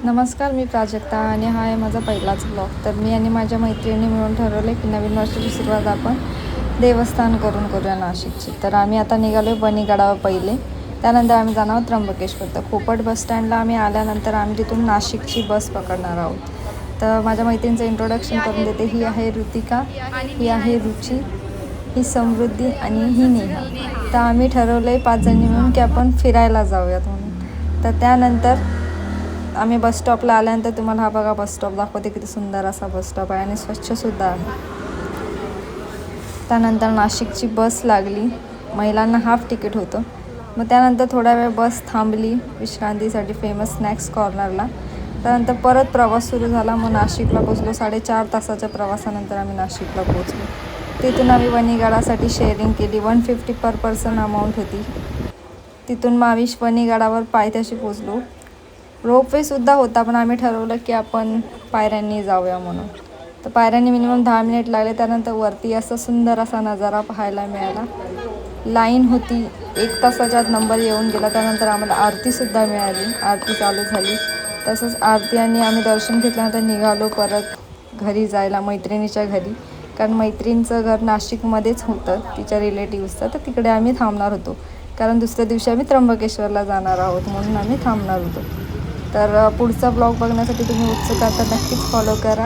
नमस्कार, मी प्राजक्ता आणि हा आहे माझा पहिलाच ब्लॉग. तर मी आणि माझ्या मैत्रिणी मिळून ठरवले की नवीन वर्षाची सुरुवात आपण देवस्थान करून करूया नाशिकची. तर आम्ही आता निघालो बनीगडावर पहिले, त्यानंतर आम्ही जाणार आहोत त्र्यंबकेश्वर. तर खोपट बसस्टँडला आम्ही आल्यानंतर आम्ही तिथून नाशिकची बस पकडणार आहोत. तर माझ्या मैत्रिणीचं इंट्रोडक्शन करून देते. ही आहे ऋतिका, ही आहे रुची, ही समृद्धी आणि ही नेहा. तर आम्ही ठरवलं आहे 5 जणी मिळून की आपण फिरायला जाऊयात म्हणून. तर त्यानंतर आम्ही बसस्टॉपला आल्यानंतर तुम्हाला हा बघा बसस्टॉप दाखवते, किती सुंदर असा बसस्टॉप आहे आणि स्वच्छसुद्धा आहे. त्यानंतर नाशिकची बस लागली, महिलांना हाफ तिकीट होतं. मग त्यानंतर थोडा वेळ बस थांबली विश्रांतीसाठी फेमस स्नॅक्स कॉर्नरला. त्यानंतर परत प्रवास सुरू झाला. मग नाशिकला पोचलो. 4.5 तासाच्या प्रवासानंतर आम्ही नाशिकला पोचलो. तिथून आम्ही वनीगडासाठी शेअरिंग केली. 150 पर पर्सन अमाऊंट होती. तिथून मग आम्ही वनीगडावर पायथ्याशी पोचलो. रोपवेसुद्धा होता, पण आम्ही ठरवलं की आपण पायऱ्यांनी जाऊया म्हणून. तर पायऱ्यांनी मिनिमम 10 मिनिट लागले. त्यानंतर वरती असं सुंदर असा नजारा पाहायला मिळाला. लाईन होती, 1 तासाच्या आत नंबर येऊन गेला. त्यानंतर आम्हाला आरतीसुद्धा मिळाली, आरती चालू झाली. तसंच आरती आणि आम्ही दर्शन घेतल्यानंतर निघालो परत घरी जायला, मैत्रिणीच्या घरी. कारण मैत्रिणीचं घर नाशिकमध्येच होतं, तिच्या रिलेटिव्हचं. तर तिकडे आम्ही थांबणार होतो, कारण दुसऱ्या दिवशी आम्ही त्र्यंबकेश्वरला जाणार आहोत म्हणून आम्ही थांबणार होतो. तर पुढचा ब्लॉग बघण्यासाठी तुम्ही उत्सुक आता नक्कीच फॉलो करा.